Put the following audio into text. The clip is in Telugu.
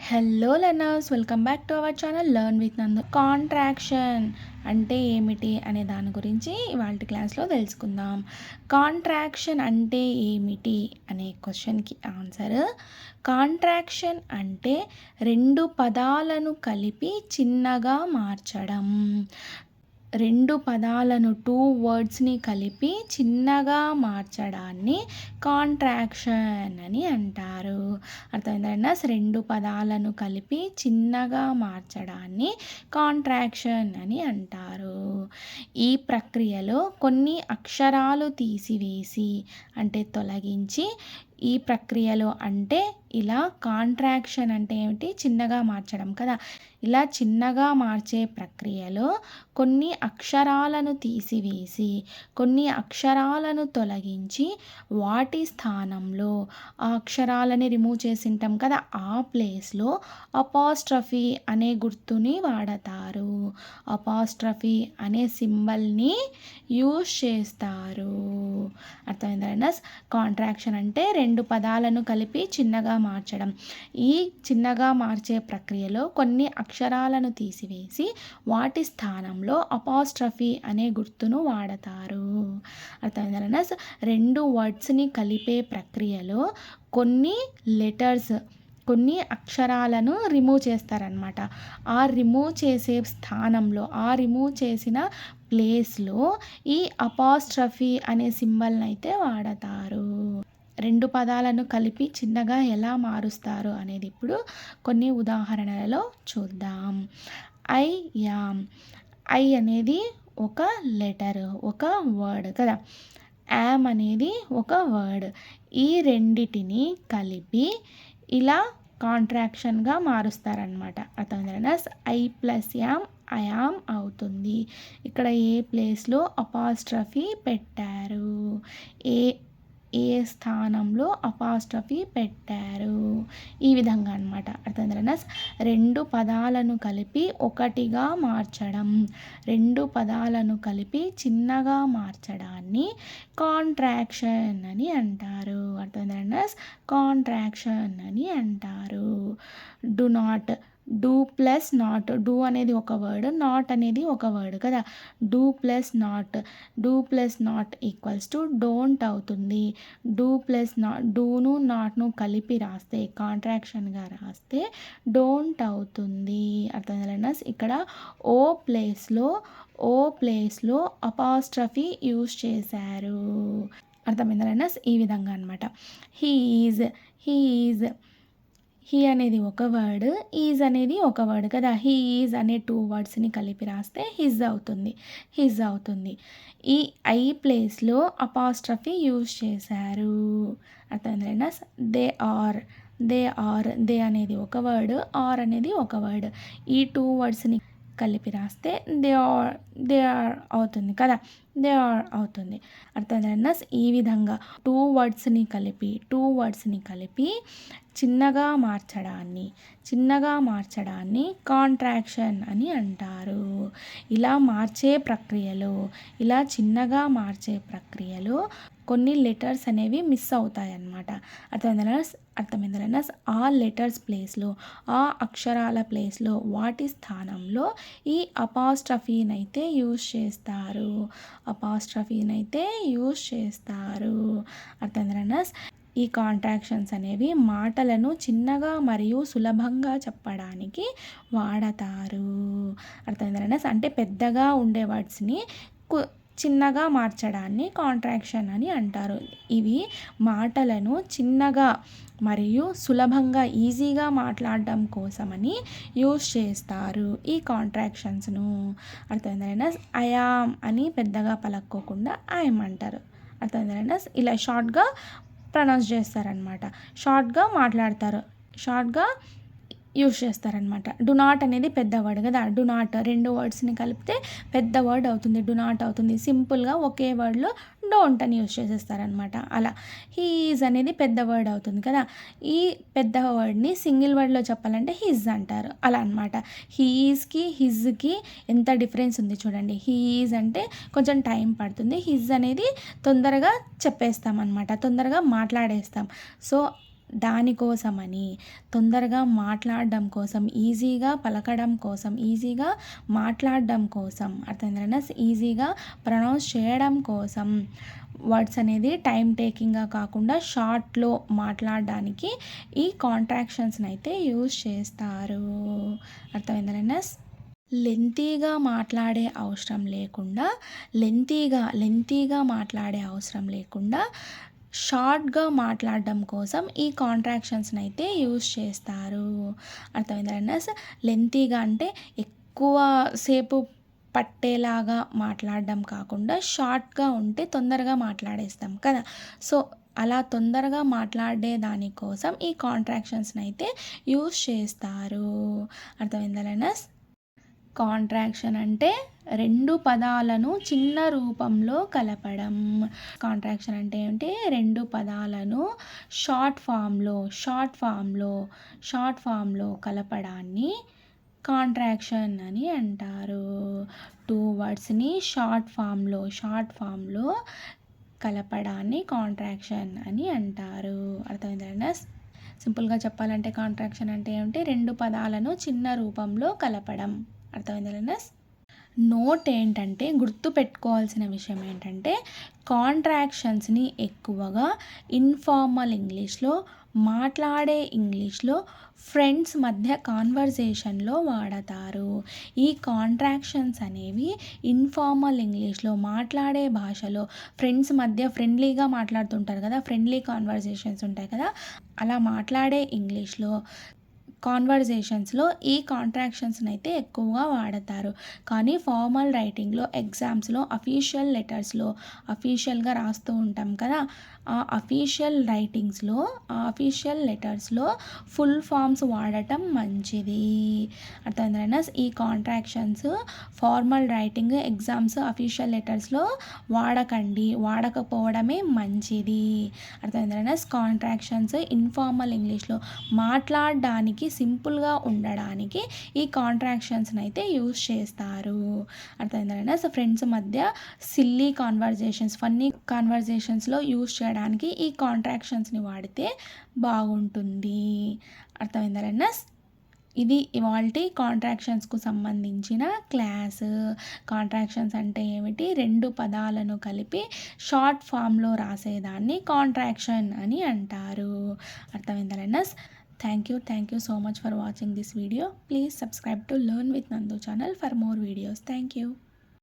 Hello learners, welcome back to our channel learn with నందు. కాంట్రాక్షన్ అంటే ఏమిటి అనే దాని గురించి ఇవాళ క్లాస్లో తెలుసుకుందాం. కాంట్రాక్షన్ అంటే ఏమిటి అనే క్వశ్చన్కి ఆన్సర్, కాంట్రాక్షన్ అంటే రెండు పదాలను కలిపి చిన్నగా మార్చడం. రెండు పదాలను వర్డ్స్ని కలిపి చిన్నగా మార్చడాన్ని కాంట్రాక్షన్ అని అంటారు. అర్థమైందా? రెండు పదాలను కలిపి చిన్నగా మార్చడాన్ని కాంట్రాక్షన్ అని అంటారు. ఈ ప్రక్రియలో కొన్ని అక్షరాలు తీసివేసి అంటే తొలగించి, ఈ ప్రక్రియలో అంటే ఇలా కాంట్రాక్షన్ అంటే ఏమిటి? చిన్నగా మార్చడం కదా. ఇలా చిన్నగా మార్చే ప్రక్రియలో కొన్ని అక్షరాలను తీసివేసి, కొన్ని అక్షరాలను తొలగించి, వాటి స్థానంలో ఆ అక్షరాలని రిమూవ్ చేసింటాం కదా, ఆ ప్లేస్లో అపాస్ట్రఫీ అనే గుర్తుని వాడతారు. అపాస్ట్రఫీ అనే సింబల్ని యూజ్ చేస్తారు. అర్థమైందా? కాంట్రాక్షన్ అంటే రెండు పదాలను కలిపి చిన్నగా మార్చడం. ఈ చిన్నగా మార్చే ప్రక్రియలో కొన్ని అక్షరాలను తీసివేసి వాటి స్థానంలో అపాస్ట్రఫీ అనే గుర్తును వాడతారు. అర్థమైందా? రెండు వర్డ్స్ని కలిపే ప్రక్రియలో కొన్ని లెటర్స్, కొన్ని అక్షరాలను రిమూవ్ చేస్తారనమాట. ఆ రిమూవ్ చేసే స్థానంలో, ఆ రిమూవ్ చేసిన ప్లేస్లో ఈ అపాస్ట్రఫీ అనే సింబల్ని అయితే వాడతారు. రెండు పదాలను కలిపి చిన్నగా ఎలా మారుస్తారు అనేది ఇప్పుడు కొన్ని ఉదాహరణలలో చూద్దాం. I am. ఐ అనేది ఒక లెటర్, ఒక వర్డ్ కదా. యామ్ అనేది ఒక వర్డ్. ఈ రెండిటిని కలిపి ఇలా కాంట్రాక్షన్గా మారుస్తారనమాట. అర్థమైందా? ఐ ప్లస్ యామ్ అయామ్ అవుతుంది. ఇక్కడ ఏ ప్లేస్లో అపాస్ట్రఫీ పెట్టారు, ఏ స్థానంలో అపాస్ట్రఫీ పెట్టారు, ఈ విధంగా అనమాట. అర్థమైందా? రెండు పదాలను కలిపి ఒకటిగా మార్చడం, రెండు పదాలను కలిపి చిన్నగా మార్చడాన్ని కాంట్రాక్షన్ అని అంటారు. అర్థమైందా? కాంట్రాక్షన్ అని అంటారు. Do not, do plus not. Do అనేది ఒక వర్డ్, నాట్ అనేది ఒక వర్డ్ కదా. Do plus not equals to don't అవుతుంది. డూ ప్లస్ నాట్, డూను నాట్ను కలిపి రాస్తే, కాంట్రాక్షన్గా రాస్తే డోంట్ అవుతుంది. అర్థమైందా? ఇక్కడ ఓ ప్లేస్లో అపాస్ట్రఫీ యూజ్ చేశారు. అర్థమైందా? ఈ విధంగా అనమాట. హీ అనేది ఒక వర్డ్, ఈజ్ అనేది ఒక వర్డ్ కదా. హీ ఈజ్ అనే టూ వర్డ్స్ని కలిపి రాస్తే హిజ్ అవుతుంది. ఈ ఐ ప్లేస్లో అపాస్ట్రఫీ యూజ్ చేశారు. అర్థమైందా? దే అనేది ఒక వర్డ్, ఆర్ అనేది ఒక వర్డ్. ఈ టూ వర్డ్స్ని కలిపి రాస్తే దే ఆర్ అవుతుంది కదా. దే ఆర్ అవుతుంది. అర్థమైందా? ఈ విధంగా టూ వర్డ్స్ని కలిపి చిన్నగా మార్చడాన్ని కాంట్రాక్షన్ అని అంటారు. ఇలా చిన్నగా మార్చే ప్రక్రియలో కొన్ని లెటర్స్ అనేవి మిస్ అవుతాయి అన్నమాట. అర్థమైందా? ఆ లెటర్స్ ప్లేస్లో, ఆ అక్షరాల ప్లేస్లో, వాటి స్థానంలో ఈ అపాస్ట్రఫీనైతే యూజ్ చేస్తారు. అర్థమైందా? ఈ కాంట్రాక్షన్స్ అనేవి మాటలను చిన్నగా మరియు సులభంగా చెప్పడానికి వాడతారు. అర్థమైందా? అంటే పెద్దగా ఉండే వర్డ్స్ని చిన్నగా మార్చడాన్ని కాంట్రాక్షన్ అని అంటారు. ఇవి మాటలను చిన్నగా మరియు సులభంగా, ఈజీగా మాట్లాడడం కోసమని యూజ్ చేస్తారు ఈ కాంట్రాక్షన్స్ను. అర్థమైందా? అయామ్ అని పెద్దగా పలక్కోకుండా ఐఎమ్ అంటారు. అర్థమైందా? ఇలా షార్ట్గా ప్రొనౌన్స్ చేస్తారనమాట. షార్ట్గా మాట్లాడతారు, షార్ట్గా యూజ్ చేస్తారనమాట. డు నాట్ అనేది పెద్ద వర్డ్ కదా. డు నాట్ రెండు వర్డ్స్ని కలిపితే పెద్ద వర్డ్ అవుతుంది, డు నాట్ అవుతుంది. సింపుల్గా ఒకే వర్డ్లో డోంట్ అని యూజ్ చేసేస్తారనమాట. అలా హీజ్ అనేది పెద్ద వర్డ్ అవుతుంది కదా. ఈ పెద్ద వర్డ్ని సింగిల్ వర్డ్లో చెప్పాలంటే హిజ్ అంటారు. అలా అనమాట. హీజ్కి హిజ్కి ఎంత డిఫరెన్స్ ఉంది చూడండి. హీజ్ అంటే కొంచెం టైం పడుతుంది, హిజ్ అనేది తొందరగా చెప్పేస్తాం అనమాట, తొందరగా మాట్లాడేస్తాం. సో దానికోసమని, తొందరగా మాట్లాడడం కోసం, ఈజీగా పలకడం కోసం, ఈజీగా మాట్లాడడం కోసం, అర్థమైందా? ఈజీగా ప్రొనౌన్స్ చేయడం కోసం వర్డ్స్ అనేది టైం టేకింగ్గా కాకుండా షార్ట్లో మాట్లాడడానికి ఈ కాంట్రాక్షన్స్ని అయితే యూజ్ చేస్తారు. అర్థమైందా? లెంతీగా మాట్లాడే అవసరం లేకుండా లెంతీగా మాట్లాడే అవసరం లేకుండా షార్ట్గా మాట్లాడడం కోసం ఈ కాంట్రాక్షన్స్ని అయితే యూజ్ చేస్తారు. అర్థమైందా? లెంతీగా అంటే ఎక్కువ సేపు పట్టేలాగా మాట్లాడడం కాకుండా షార్ట్గా ఉంటే తొందరగా మాట్లాడేస్తాం కదా. సో అలా తొందరగా మాట్లాడే దానికోసం ఈ కాంట్రాక్షన్స్ని అయితే యూజ్ చేస్తారు. అర్థమైందా? కాంట్రాక్షన్ అంటే రెండు పదాలను చిన్న రూపంలో కలపడం. కాంట్రాక్షన్ అంటే ఏంటి? రెండు పదాలను షార్ట్ ఫామ్లో కలపడాన్ని కాంట్రాక్షన్ అని అంటారు. టూ వర్డ్స్ని షార్ట్ ఫామ్లో కలపడాన్ని కాంట్రాక్షన్ అని అంటారు. అర్థమైందా? సింపుల్గా చెప్పాలంటే కాంట్రాక్షన్ అంటే ఏంటి? రెండు పదాలను చిన్న రూపంలో కలపడం. అర్థమైందా? నోట్ ఏంటంటే గుర్తుపెట్టుకోవాల్సిన విషయం ఏంటంటే కాంట్రాక్షన్స్ని ఎక్కువగా ఇన్ఫార్మల్ ఇంగ్లీష్లో, మాట్లాడే ఇంగ్లీష్లో, ఫ్రెండ్స్ మధ్య కాన్వర్జేషన్లో వాడతారు. ఈ కాంట్రాక్షన్స్ అనేవి ఇన్ఫార్మల్ ఇంగ్లీష్లో, మాట్లాడే భాషలో, ఫ్రెండ్స్ మధ్య ఫ్రెండ్లీగా మాట్లాడుతుంటారు కదా, ఫ్రెండ్లీ కాన్వర్జేషన్స్ ఉంటాయి కదా, అలా మాట్లాడే ఇంగ్లీష్లో కాన్వర్జేషన్స్లో ఈ కాంట్రాక్షన్స్ని అయితే ఎక్కువగా వాడతారు. కానీ ఫార్మల్ రైటింగ్లో, ఎగ్జామ్స్లో, అఫీషియల్ లెటర్స్లో, అఫీషియల్గా రాస్తూ ఉంటాం కదా, ఆ అఫీషియల్ లెటర్స్లో ఫుల్ ఫామ్స్ వాడటం మంచిది. అర్థమైందా? ఈ contractions formal writing, exams, official లెటర్స్లో వాడకపోవడమే మంచిది. అర్థమైందా? కాంట్రాక్షన్స్ ఇన్ఫార్మల్ ఇంగ్లీష్లో మాట్లాడడానికి, సింపుల్గా ఉండడానికి ఈ కాంట్రాక్షన్స్ని అయితే యూజ్ చేస్తారు. అర్థమైందా? సో ఫ్రెండ్స్ మధ్య సిల్లీ కాన్వర్జేషన్స్, ఫన్నీ కాన్వర్జేషన్స్లో యూజ్ చేయడానికి ఈ కాంట్రాక్షన్స్ని వాడితే బాగుంటుంది. అర్థమైందా? ఇది ఇవాల్టి కాంట్రాక్షన్స్కు సంబంధించిన క్లాస్. కాంట్రాక్షన్స్ అంటే ఏమిటి? రెండు పదాలను కలిపి షార్ట్ ఫామ్లో రాసేదాన్ని కాంట్రాక్షన్ అని అంటారు. అర్థమైందా? Thank you so much for watching this video. Please subscribe to Learn with Nandu channel for more videos. Thank you.